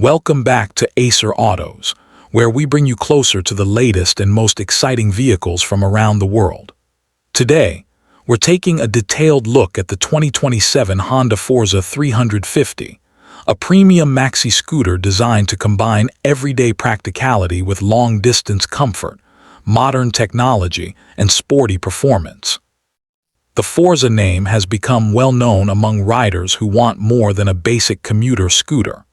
Welcome back to Acer Autos, where we bring you closer to the latest and most exciting vehicles from around the world. Today, we're taking a detailed look at the 2027 Honda Forza 350, a premium maxi scooter designed to combine everyday practicality with long-distance comfort, modern technology, and sporty performance. The Forza name has become well known among riders who want more than a basic commuter scooter,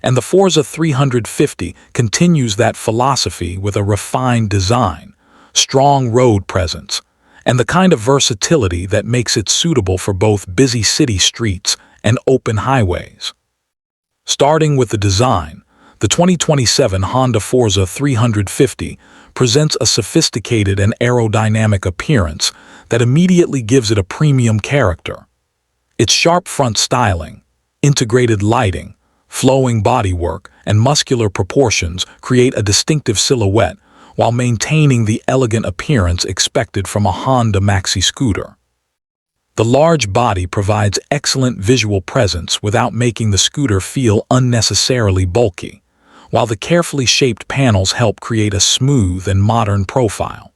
and the Forza 350 continues that philosophy with a refined design, strong road presence, and the kind of versatility that makes it suitable for both busy city streets and open highways. Starting with the design, the 2027 Honda Forza 350 presents a sophisticated and aerodynamic appearance that immediately gives it a premium character. Its sharp front styling, integrated lighting, flowing bodywork, and muscular proportions create a distinctive silhouette while maintaining the elegant appearance expected from a Honda maxi scooter. The large body provides excellent visual presence without making the scooter feel unnecessarily bulky, while the carefully shaped panels help create a smooth and modern profile.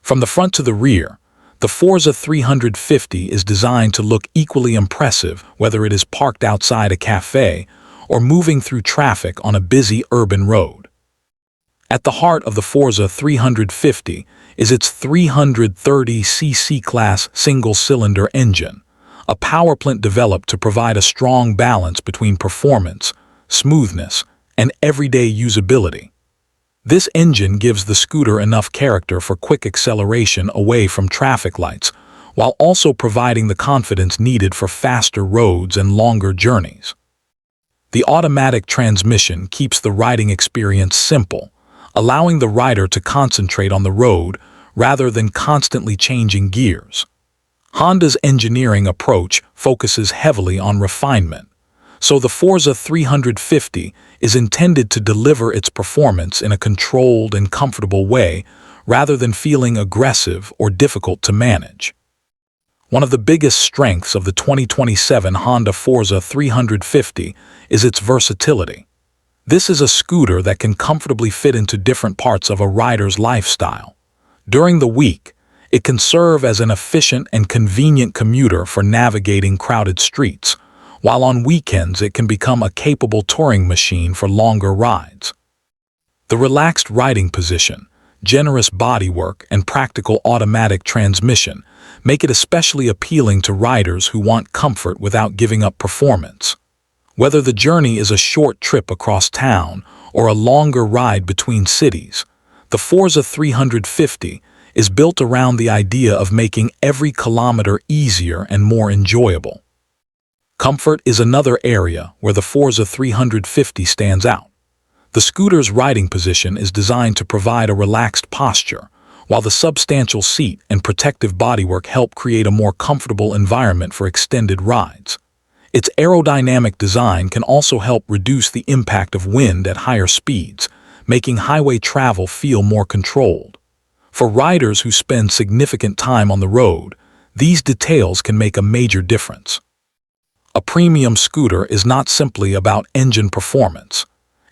From the front to the rear, the Forza 350 is designed to look equally impressive whether it is parked outside a cafe or moving through traffic on a busy urban road. At the heart of the Forza 350 is its 330cc class single-cylinder engine, a power plant developed to provide a strong balance between performance, smoothness, and everyday usability. This engine gives the scooter enough character for quick acceleration away from traffic lights, while also providing the confidence needed for faster roads and longer journeys. The automatic transmission keeps the riding experience simple, allowing the rider to concentrate on the road rather than constantly changing gears. Honda's engineering approach focuses heavily on refinement, so the Forza 350 is intended to deliver its performance in a controlled and comfortable way rather than feeling aggressive or difficult to manage. One of the biggest strengths of the 2027 Honda Forza 350 is its versatility. This is a scooter that can comfortably fit into different parts of a rider's lifestyle. During the week, it can serve as an efficient and convenient commuter for navigating crowded streets, while on weekends it can become a capable touring machine for longer rides. The relaxed riding position, generous bodywork, and practical automatic transmission make it especially appealing to riders who want comfort without giving up performance. Whether the journey is a short trip across town or a longer ride between cities, the Forza 350 is built around the idea of making every kilometer easier and more enjoyable. Comfort is another area where the Forza 350 stands out. The scooter's riding position is designed to provide a relaxed posture, while the substantial seat and protective bodywork help create a more comfortable environment for extended rides. Its aerodynamic design can also help reduce the impact of wind at higher speeds, making highway travel feel more controlled. For riders who spend significant time on the road, these details can make a major difference. A premium scooter is not simply about engine performance.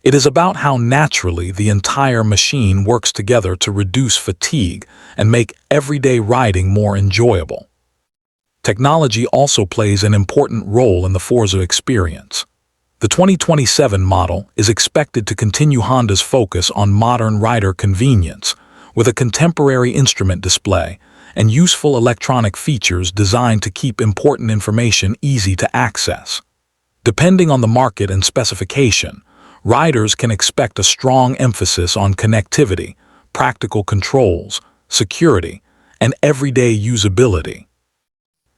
It is about how naturally the entire machine works together to reduce fatigue and make everyday riding more enjoyable. Technology also plays an important role in the Forza experience. The 2027 model is expected to continue Honda's focus on modern rider convenience, with a contemporary instrument display and useful electronic features designed to keep important information easy to access. Depending on the market and specification, riders can expect a strong emphasis on connectivity, practical controls, security, and everyday usability.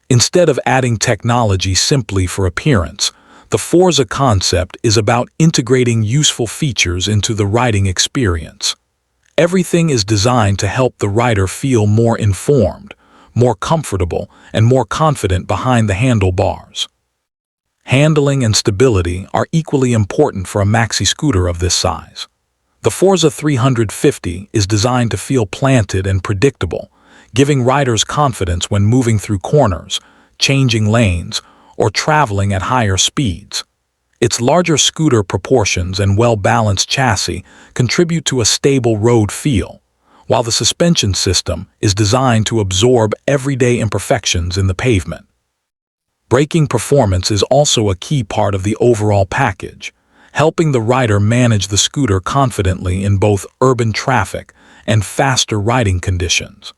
Instead of adding technology simply for appearance, the Forza concept is about integrating useful features into the riding experience. Everything is designed to help the rider feel more informed, more comfortable, and more confident behind the handlebars. Handling and stability are equally important for a maxi scooter of this size. The Forza 350 is designed to feel planted and predictable, giving riders confidence when moving through corners, changing lanes, or traveling at higher speeds. Its larger scooter proportions and well-balanced chassis contribute to a stable road feel, while the suspension system is designed to absorb everyday imperfections in the pavement. Braking performance is also a key part of the overall package, helping the rider manage the scooter confidently in both urban traffic and faster riding conditions.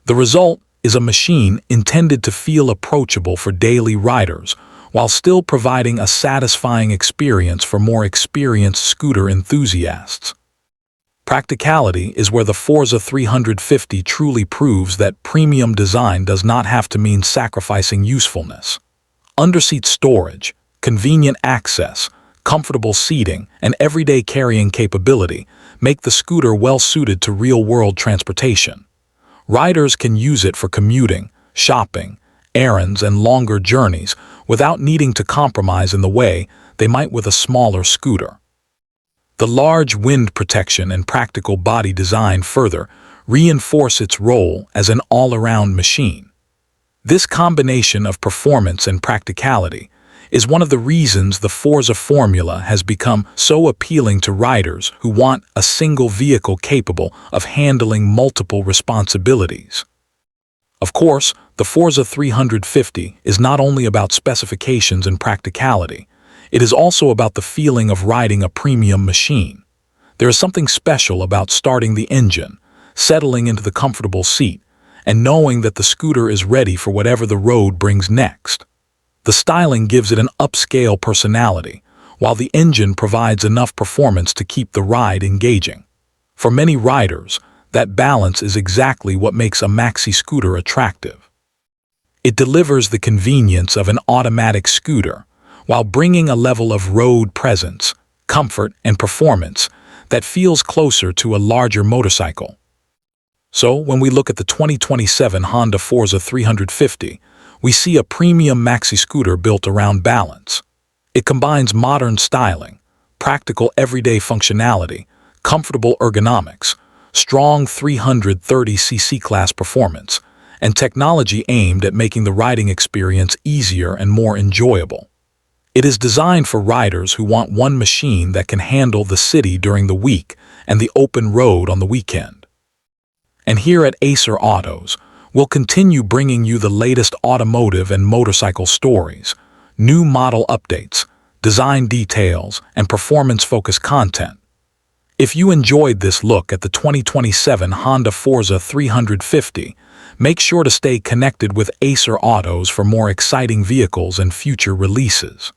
The result is a machine intended to feel approachable for daily riders, while still providing a satisfying experience for more experienced scooter enthusiasts. Practicality is where the Forza 350 truly proves that premium design does not have to mean sacrificing usefulness. Underseat storage, convenient access, comfortable seating, and everyday carrying capability make the scooter well-suited to real-world transportation. Riders can use it for commuting, shopping, errands, and longer journeys without needing to compromise in the way they might with a smaller scooter. The large wind protection and practical body design further reinforce its role as an all-around machine. This combination of performance and practicality is one of the reasons the Forza formula has become so appealing to riders who want a single vehicle capable of handling multiple responsibilities. Of course, the Forza 350 is not only about specifications and practicality, it is also about the feeling of riding a premium machine. There is something special about starting the engine, settling into the comfortable seat, and knowing that the scooter is ready for whatever the road brings next. The styling gives it an upscale personality, while the engine provides enough performance to keep the ride engaging. For many riders, that balance is exactly what makes a maxi scooter attractive. It delivers the convenience of an automatic scooter, while bringing a level of road presence, comfort, and performance that feels closer to a larger motorcycle. So, when we look at the 2027 Honda Forza 350, we see a premium maxi scooter built around balance. It combines modern styling, practical everyday functionality, comfortable ergonomics, strong 330cc class performance, and technology aimed at making the riding experience easier and more enjoyable. It is designed for riders who want one machine that can handle the city during the week and the open road on the weekend. And here at Acer Autos, we'll continue bringing you the latest automotive and motorcycle stories, new model updates, design details, and performance-focused content. If you enjoyed this look at the 2027 Honda Forza 350, make sure to stay connected with Acer Autos for more exciting vehicles and future releases.